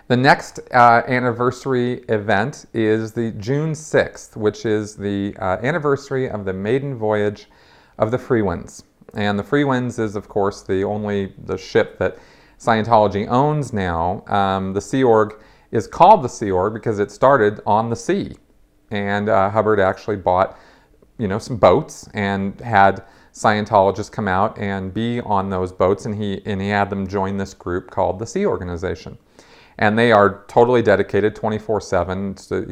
The next anniversary event is the June 6th, which is the anniversary of the maiden voyage of the Freewinds. And the Freewinds is, of course, the ship that Scientology owns now. The Sea Org is called the Sea Org because it started on the sea. And Hubbard actually bought, some boats and had Scientologists come out and be on those boats, and he had them join this group called the Sea Organization. And they are totally dedicated 24/7.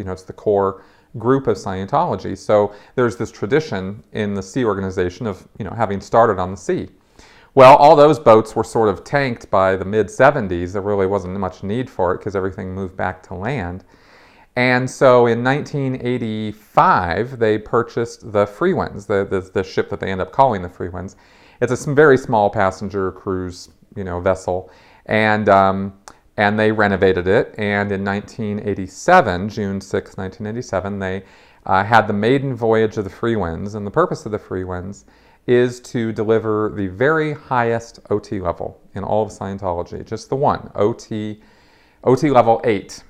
It's the core group of Scientology. So there's this tradition in the Sea Organization of, having started on the sea. Well, all those boats were sort of tanked by the mid-70s. There really wasn't much need for it because everything moved back to land. And so in 1985, they purchased the Freewinds, the ship that they end up calling the Freewinds. It's a very small passenger cruise, vessel. And they renovated it, and in 1987, June 6, 1987, they had the maiden voyage of the Freewinds, and the purpose of the Freewinds is to deliver the very highest OT level in all of Scientology, just the one, OT level 8,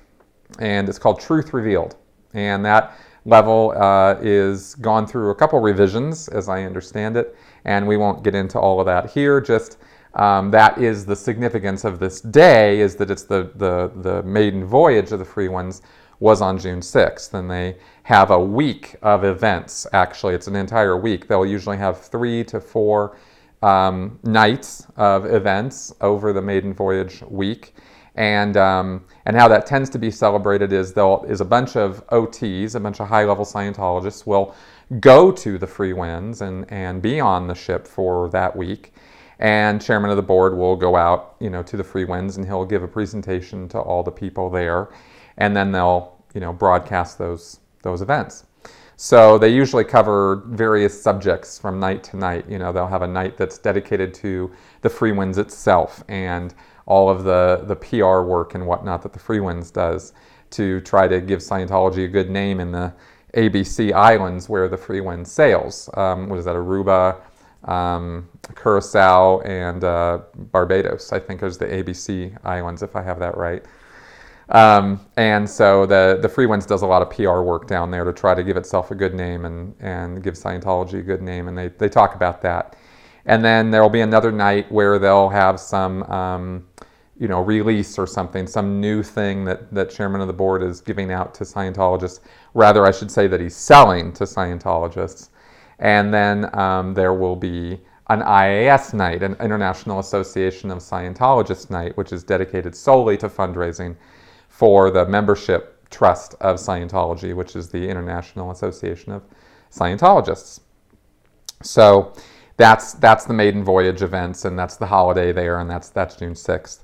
and it's called Truth Revealed, and that level is gone through a couple revisions, as I understand it, and we won't get into all of that here, just that is the significance of this day, is that it's the maiden voyage of the Freewinds was on June 6th, and they have a week of events. Actually, it's an entire week. They'll usually have 3 to 4 nights of events over the maiden voyage week, and how that tends to be celebrated is a bunch of OTs, a bunch of high-level Scientologists will go to the Freewinds and be on the ship for that week. And chairman of the board will go out, to the Freewinds, and he'll give a presentation to all the people there, and then they'll, broadcast those events. So they usually cover various subjects from night to night. They'll have a night that's dedicated to the Freewinds itself and all of the PR work and whatnot that the Freewinds does to try to give Scientology a good name in the ABC islands where the Freewinds sails. What is that, Aruba, Curacao, and Barbados, I think, is the ABC islands, if I have that right. And so the Freewinds does a lot of PR work down there to try to give itself a good name and give Scientology a good name, and they talk about that. And then there will be another night where they'll have some release or something, some new thing that chairman of the board is giving out to Scientologists. Rather, I should say that he's selling to Scientologists. And then there will be an IAS night, an International Association of Scientologists night, which is dedicated solely to fundraising for the membership trust of Scientology, which is the International Association of Scientologists. So that's the maiden voyage events, and that's the holiday there, and that's June 6th.